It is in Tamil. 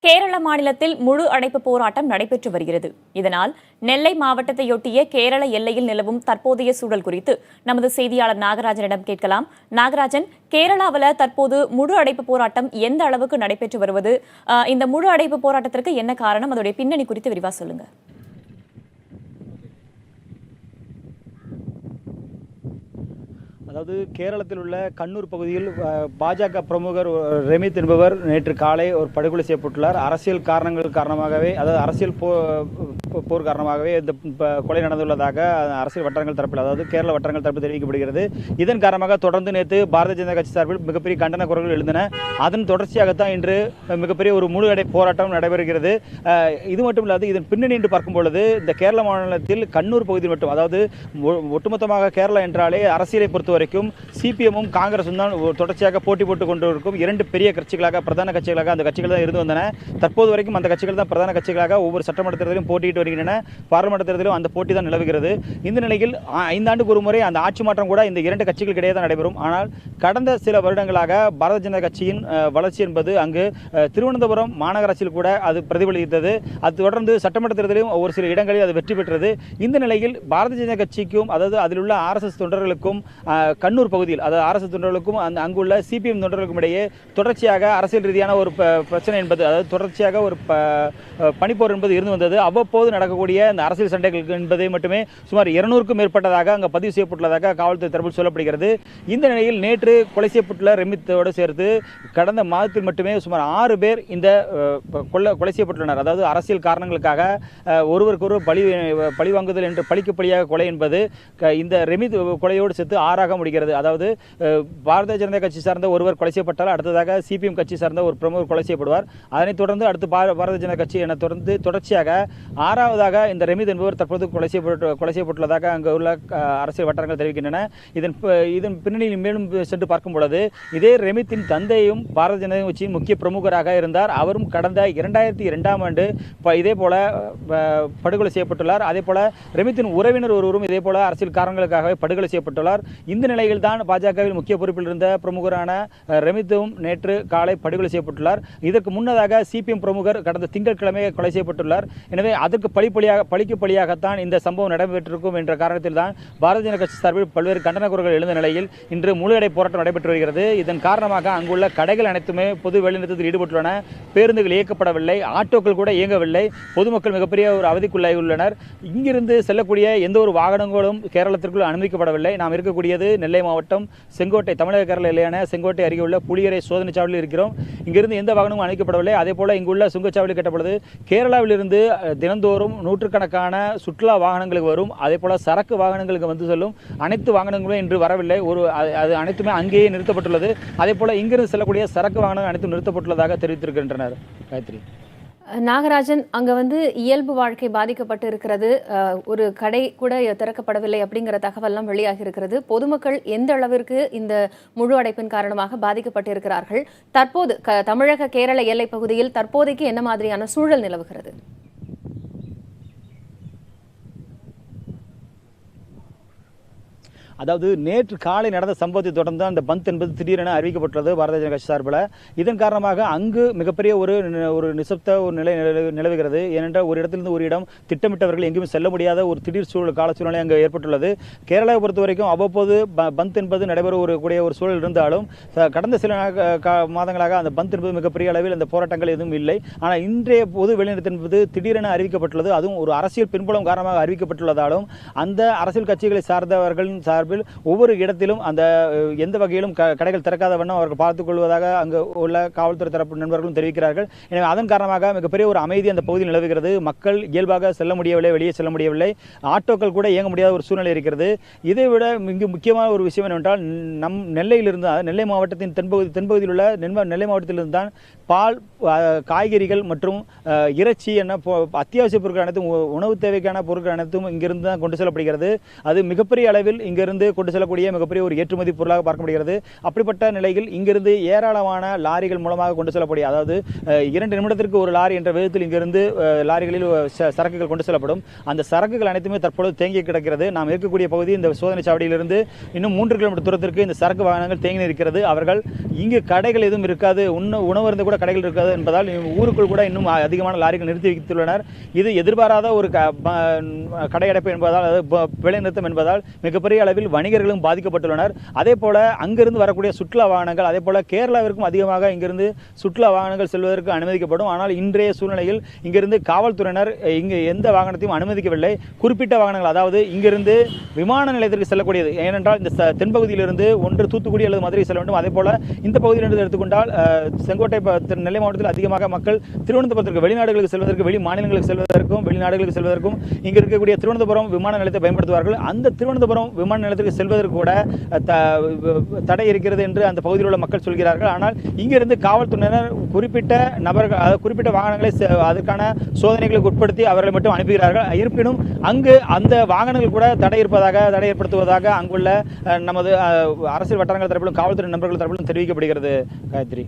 கேரள மாநிலத்தில் முழு அடைப்பு போராட்டம் நடைபெற்று வருகிறது. இதனால் நெல்லை மாவட்டத்தையொட்டிய கேரள எல்லையில் நிலவும் தற்போதைய சூழல் குறித்து நமது செய்தியாளர் நாகராஜனிடம் கேட்கலாம். நாகராஜன், கேரளாவில் தற்போது முழு அடைப்பு போராட்டம் எந்த அளவுக்கு நடைபெற்று வருவது, இந்த முழு அடைப்பு போராட்டத்திற்கு என்ன காரணம், அதோடைய பின்னணி குறித்து விரிவாக சொல்லுங்க. அதாவது கேரளத்தில் உள்ள கண்ணூர் பகுதியில் பாஜக பிரமுகர் ரெமித் என்பவர் நேற்று காலை ஒரு படுகொலை செய்யப்பட்டுள்ளார். அரசியல் காரணங்கள் காரணமாகவே, அதாவது அரசியல் போர் காரணமாகவே இந்த கொலை நடந்துள்ளதாக அரசியல் வட்டாரங்கள் தரப்பில், அதாவது கேரள வட்டாரங்கள் தரப்பில் தெரிவிக்கப்படுகிறது. இதன் காரணமாக தொடர்ந்து நேற்று பாரதிய ஜனதா கட்சி சார்பில் மிகப்பெரிய கண்டன குரல்கள் எழுந்தன. அதன் தொடர்ச்சியாகத்தான் இன்று மிகப்பெரிய ஒரு முழு அடை போராட்டம் நடைபெறுகிறது. இது மட்டும் இல்லாது இதன் பின்னணி என்று பார்க்கும் பொழுது இந்த கேரள மாநிலத்தில் கண்ணூர் பகுதியில் மட்டும், அதாவது ஒட்டுமொத்தமாக கேரளா என்றாலே அரசியலை பொறுத்த வரைக்கும் சிபிஎம்மும் காங்கிரஸும் தான் தொடர்ச்சியாக போட்டி போட்டுக் கொண்டிருக்கும் இரண்டு பெரிய கட்சிகளாக, பிரதான கட்சிகளாக அந்த கட்சிகள் தான் இருந்து வந்தன. தற்போது வரைக்கும் அந்த கட்சிகள் தான் பிரதான கட்சிகளாக ஒவ்வொரு சட்டமன்ற தேர்தலும் போட்டியிட்டு வருகின்றன. பாராளுமன்ற தேர்தலும் அந்த போட்டி தான் நிலவுகிறது. இந்த நிலையில் 5 ஆண்டுக்கு ஒரு முறை அந்த ஆட்சி மாற்றம் கூட இந்த இரண்டு கட்சிகளுக்கு இடையே தான் நடைபெறும். ஆனால் கடந்த சில வருடங்களாக பாரதிய ஜனதா கட்சியின் வளர்ச்சி என்பது அங்கு திருவனந்தபுரம் மாநகராட்சியில் கூட அது பிரதிபலித்தது. அது தொடர்ந்து சட்டமன்ற தேர்தலிலும் ஒரு சில இடங்களில் அது வெற்றி பெற்றது. இந்த நிலையில் பாரதிய ஜனதா கட்சிக்கும், அதாவது அதில் உள்ள ஆர்எஸ்எஸ் தொண்டர்களுக்கும், கண்ணூர் பகுதியில் அதாவது ஆர்எஸ்எஸ் தொண்டர்களுக்கும் அங்குள்ள சிபிஎம் தொண்டர்களுக்கும் இடையே தொடர்ச்சியாக அரசியல் ரீதியான ஒரு பிரச்சனை என்பது, அதாவது தொடர்ச்சியாக ஒரு பனிப்போர் என்பது இருந்து வந்தது. அவ்வப்போது நடக்கக்கூடிய இந்த அரசியல் சண்டைகள் என்பதை மட்டுமே சுமார் 200க்கும் மேற்பட்டதாக அங்கு பதிவு செய்யப்பட்டுள்ளதாக காவல்துறை தரப்பில் சொல்லப்படுகிறது. இந்த நிலையில் நேற்று கொலை செய்யப்பட்டுள்ள ரெமித்தோடு சேர்த்து கடந்த மாதத்தில் மட்டுமே சுமார் 6 பேர் இந்த கொலை செய்யப்பட்டுள்ளனர். அதாவது அரசியல் காரணங்களுக்காக ஒருவருக்கொரு பழி வாங்குதல் என்று பழிக்கு பழியாக கொலை என்பது இந்த ரெமித் கொலையோடு சேர்த்து 6ஆக முடிகிறது. அதாவது பாரதிய ஜனதா கட்சி சார்ந்த ஒருவர் கொலை செய்யப்பட்டால் அடுத்ததாக சிபிஎம் கட்சி சார்ந்த ஒரு பிரமுகர் கொலை செய்யப்படுவார். அதனைத் தொடர்ந்து அடுத்து பாரதிய ஜனதா கட்சி என தொடர்ந்து தொடர்ச்சியாக 6ஆவதாக இந்த ரெமித் என்பவர் தற்போது கொலை செய்யப்பட்டுள்ளதாக அங்கு உள்ள அரசியல் வட்டாரங்கள் தெரிவிக்கின்றன. இதன் பின்னணியில் மேலும் சென்று பார்க்கும் பொழுது இதே ரெமித்தின் தந்தையும் பாரதிய ஜனதா கட்சியின் முக்கிய பிரமுகராக இருந்தார். அவரும் கடந்த 2002ஆம் ஆண்டு இதே போல படுகொலை செய்யப்பட்டுள்ளார். அதே போல ரெமித்தின் உறவினர் ஒருவரும் இதே போல அரசியல் காரணங்களுக்காகவே படுகொலை செய்யப்பட்டுள்ளார். இந்த நிலையில் தான் பாஜகவில் முக்கிய பொறுப்பில் இருந்த பிரமுகரான ரெமித்தும் நேற்று காலை படுகொலை செய்யப்பட்டுள்ளார். இதற்கு முன்னதாக சிபிஎம் பிரமுகர் கடந்த திங்கட்கிழமை கொலை செய்யப்பட்டுள்ளார். எனவே அதற்கு பழிக்கு பழியாகத்தான் இந்த சம்பவம் நடைபெற்றிருக்கும் என்ற காரணத்தில் தான் பாரதிய ஜனதா கட்சி சார்பில் பல்வேறு கண்டன குரல்கள் எழுந்த நிலையில் இன்று முழு அடை போராட்டம் நடைபெற்று வருகிறது. இதன் காரணமாக அங்குள்ள கடைகள் அனைத்துமே பொது வேலைநிறுத்தத்தில் ஈடுபட்டுள்ளன. பேருந்துகள் இயக்கப்படவில்லை, ஆட்டோக்கள் கூட இயங்கவில்லை. பொதுமக்கள் மிகப்பெரிய ஒரு அவதிக்குள்ளாகியுள்ளனர். இங்கிருந்து செல்லக்கூடிய எந்த ஒரு வாகனங்களும் கேரளத்திற்குள் அனுமதிக்கப்படவில்லை. நாம் இருக்கக்கூடியது நெல்லை மாவட்டம் செங்கோட்டை, தமிழக கேரள எல்லையான செங்கோட்டை அருகே உள்ள புளியரை சோதனை சாவடியில் இருக்கிறோம். இங்கிருந்து எந்த வாகனமும் அனுமதிக்கப்படவில்லை. அதே போல இங்குள்ள சுங்கச்சாவடி கட்டப்படுது. கேரளாவிலிருந்து தினந்தோறும் நூற்றுக்கணக்கான சுற்றுலா வாகனங்களுக்கு வரும். அதே போல சரக்கு வாகனங்களுக்கு வந்து செல்லும் அனைத்து வாகனங்களும் இன்று வரவில்லை. அது அனைத்துமே அங்கேயே நிறுத்தப்பட்டுள்ளது. அதே போல இங்கிருந்து செல்லக்கூடிய சரக்கு வாகனங்கள் அனைத்தும் நிறுத்தப்பட்டுள்ளதாக தெரிவித்திருக்கின்றனர். காயத்ரி. நாகராஜன், அங்க இயல்பு வாழ்க்கை பாதிக்கப்பட்டு இருக்கிறது, ஒரு கடை கூட திறக்கப்படவில்லை அப்படிங்கிற தகவல்லாம் வெளியாகி இருக்கிறது. பொதுமக்கள் எந்த அளவிற்கு இந்த முழு அடைப்பின் காரணமாக பாதிக்கப்பட்டு இருக்கிறார்கள்? தற்போது தமிழக கேரள எல்லை பகுதியில் தற்போதைக்கு என்ன மாதிரியான சூழல் நிலவுகிறது? அதாவது நேற்று காலை நடந்த சம்பவத்தை தொடர்ந்து அந்த பந்த் என்பது திடீரென அறிவிக்கப்பட்டுள்ளது பாரதிய ஜனதா கட்சி சார்பில். இதன் காரணமாக அங்கு மிகப்பெரிய ஒரு நிசப்த ஒரு நிலை நிலவுகிறது. ஏனென்றால் ஒரு இடத்திலிருந்து ஒரு இடம் திட்டமிட்டவர்கள் எங்கேயுமே செல்ல முடியாத ஒரு திடீர் கால சூழ்நிலை அங்கு ஏற்பட்டுள்ளது. கேரளாவை பொறுத்த வரைக்கும் அவ்வப்போது பந்த் என்பது நடைபெறக்கூடிய ஒரு சூழல் இருந்தாலும் கடந்த சில மாதங்களாக அந்த பந்த் என்பது மிகப்பெரிய அளவில் அந்த போராட்டங்கள் எதுவும் இல்லை. ஆனால் இன்றைய பொது வெளிநிறுத்தம் என்பது திடீரென அறிவிக்கப்பட்டுள்ளது. அதுவும் ஒரு அரசியல் பின்புலம் காரணமாக அறிவிக்கப்பட்டுள்ளதாலும் அந்த அரசியல் கட்சிகளை சார்ந்தவர்கள் சார்பில் ஒவ்வொரு இடத்திலும் அந்த எந்த வகையிலும் கடைகள் திறக்காத வண்ணம் அவர்கள் பார்த்துக் கொள்வதாக அங்கு உள்ள காவல்துறை தரப்பு நண்பர்களும் தெரிவிக்கிறார்கள். எனவே அதன் காரணமாக மிகப்பெரிய ஒரு அமைதி அந்த பகுதியில் நிலவுகிறது. மக்கள் இயல்பாக செல்ல முடியவில்லை, வெளியே செல்ல முடியவில்லை, ஆட்டோக்கள் கூட இயங்க முடியாத ஒரு சூழ்நிலை இருக்கிறது. இதைவிட இங்கு முக்கியமான ஒரு விஷயம் என்னவென்றால், நம் நெல்லையிலிருந்து, நெல்லை மாவட்டத்தின் தென்பகுதியில் உள்ள நெல்லை மாவட்டத்திலிருந்து தான் பால், காய்கறிகள் மற்றும் இறைச்சி என அத்தியாவசிய பொருட்கள் அனைத்தும், உணவு தேவைக்கான பொருட்கள் அனைத்தும் இங்கிருந்து தான் கொண்டு செல்லப்படுகிறது. அது மிகப்பெரிய அளவில் இங்கிருந்து இங்கிருந்து கொண்டு செல்லக்கூடிய மிகப்பெரிய ஒரு ஏற்றுமதி பொருளாக பார்க்க முடிகிறது. அப்படிப்பட்ட நிலையில் இங்கிருந்து ஏராளமான லாரிகள் மூலமாக கொண்டு செல்லக்கூடிய, அதாவது 2 நிமிடத்திற்கு ஒரு லாரி என்ற விதத்தில் இங்கிருந்து லாரிகளில் சரக்குகள் கொண்டு செல்லப்படும். அந்த சரக்குகள் அனைத்துமே தற்பொழுது தேங்கி கிடக்கிறது. நாம் இருக்கக்கூடிய பகுதி இந்த சோதனை சாவடியிலிருந்து இன்னும் 3 கிலோமீட்டர் தூரத்திற்கு இந்த சரக்கு வாகனங்கள் தேங்கி இருக்கிறது. அவர்கள் இங்கு கடைகள் எதுவும் இருக்காது, உணவருந்து கூட கடைகள் இருக்காது என்பதால் ஊருக்குள் கூட இன்னும் அதிகமான லாரிகள் நிறுத்தி வைத்துள்ளனர். இது எதிர்பாராத ஒரு கடையடைப்பு என்பதால், வேலைநிறுத்தம் என்பதால் மிகப்பெரிய அளவில் வணிகர்களும் பாதிக்கப்பட்டுள்ளனர். அதே போல அங்கிருந்து வரக்கூடிய சுற்றுலா வாகனங்கள், அதே போல கேரளாவிற்கும் அதிகமாக இங்கிருந்து சுற்றுலா வாகனங்கள் செல்வதற்கு அனுமதிக்கப்படும். ஆனால் இன்றைய சூழ்நிலையில் இங்கிருந்து காவல்துறையினர் இங்கு எந்த வாகனத்தையும் அனுமதிக்கவில்லை. குறிப்பிட்ட வாகனங்கள், அதாவது இங்கிருந்து விமான நிலையத்திற்கு செல்லக்கூடியது, ஏனென்றால் இந்த தென்பகுதியிலிருந்து ஒன்று தூத்துக்குடி அல்லது மதுரை செல்ல வேண்டும். அதே போல இந்த பகுதியிலிருந்து எடுத்துக்கொண்டால் செங்கோட்டை நெல்லை மாவட்டத்தில் அதிகமாக மக்கள் திருவனந்தபுரத்திற்கு, வெளிநாடுகளுக்கு செல்வதற்கு, வெளி மாநிலங்களுக்கு செல்வதற்கும் வெளிநாடுகளுக்கு செல்வதற்கும் இங்கு இருக்கக்கூடிய திருவனந்தபுரம் விமான நிலையத்தை பயன்படுத்துவார்கள். அந்த திருவனந்தபுரம் விமான நிலையத்திற்கு செல்வதற்கு கூட தடை இருக்கிறது என்று அந்த பகுதியில் உள்ள மக்கள் சொல்கிறார்கள். ஆனால் இங்கிருந்து காவல்துறையினர் குறிப்பிட்ட நபர்கள், குறிப்பிட்ட வாகனங்களை அதற்கான சோதனைகளுக்கு உட்படுத்தி அவர்களை மட்டும் அனுப்புகிறார்கள். இருப்பினும் அங்கு அந்த வாகனங்கள் கூட தடை ஏற்படுத்துவதாக அங்குள்ள நமது அரசியல் வட்டாரங்கள் தரப்பிலும் காவல்துறை நண்பர்கள் தரப்பிலும் தெரிவிக்கப்படுகிறது. காயத்ரி.